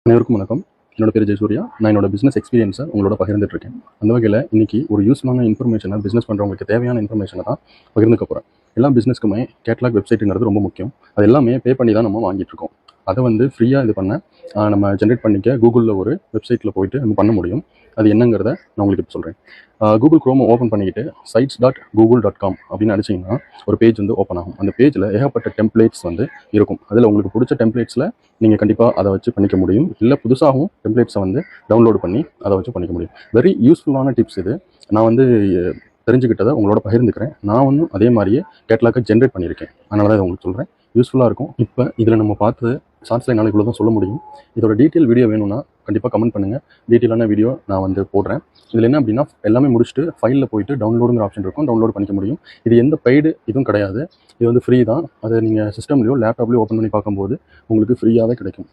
அனைவருக்கும் வணக்கம். என்னோட பேர் ஜெயசூர்யா. நான் என்னோட பிஸ்னஸ் எக்ஸ்பீரியன்ஸை உங்களோட பகிர்ந்துட்டு இருக்கேன். அந்த வகையில் இன்னைக்கு ஒரு யூஸ்ஃபுல்லான இன்ஃபர்மேஷனை பிஸ்னஸ் பண்ணுறவங்களுக்கு தேவையான இன்ஃபர்மேஷனை தான் பகிர்ந்துக்க போகிறேன். எல்லா பிஸ்னஸ்க்குமே கேட்லாக் வெப்சைட்டுங்கிறது ரொம்ப முக்கியம். அது எல்லாமே பே பண்ணி தான் நம்ம வாங்கிட்டு இருக்கோம். அதை ஃப்ரீயாக இது பண்ண நம்ம ஜென்ரேட் பண்ணிக்க கூகுளில் ஒரு வெப்சைட்டில் போயிட்டு நம்ம பண்ண முடியும். அது என்னங்கிறத நான் உங்களுக்கு இப்போ சொல்கிறேன். கூகுள் க்ரோம் ஓப்பன் பண்ணிக்கிட்டு sites.google.com அப்படின்னு அடிச்சிங்கன்னா ஒரு பேஜ் ஓப்பன் ஆகும். அந்த பேஜில் ஏகப்பட்ட டெம்ப்ளேட்ஸ் இருக்கும். அதில் உங்களுக்கு பிடிச்ச டெம்ப்ளேட்ஸில் நீங்கள் கண்டிப்பாக அதை வச்சு பண்ணிக்க முடியும். இல்லை புதுசாகவும் டெம்ப்ளேட்ஸை டவுன்லோடு பண்ணி அதை வச்சு பண்ணிக்க முடியும். வெரி யூஸ்ஃபுல்லான டிப்ஸ் இது. நான் தெரிஞ்சுக்கிட்டதை உங்களோட பகிர்ந்துக்கிறேன். நான் அதே மாதிரியே கேட்லாக்கை ஜென்ரேட் பண்ணியிருக்கேன். அதனால தான் இதை உங்களுக்கு சொல்கிறேன். யூஸ்ஃபுல்லாக இருக்கும். இப்போ இதில் நம்ம பார்த்தது ஷார்ட்ஸில் என்னால் இவ்வளோ தான் சொல்ல முடியும். இதோட டீட்டெயில் வீடியோ வேணும்னா கண்டிப்பாக கமெண்ட் பண்ணுங்கள். டீட்டெயிலான வீடியோ நான் போடுறேன். இதில் என்ன அப்படின்னா எல்லாமே முடிச்சுட்டு ஃபைலில் போயிட்டு டவுன்லோடுங்கிற ஆப்ஷன் இருக்கும். டவுன்லோட் பண்ணிக்க முடியும். இது எந்த பெய்டு இதுவும் கிடையாது. இது ஃப்ரீ தான். அதை நீங்கள் சிஸ்டம்லையோ லேப்டாப்லையோ ஓப்பன் பண்ணி பார்க்கும்போது உங்களுக்கு ஃப்ரீயாகவே கிடைக்கும்.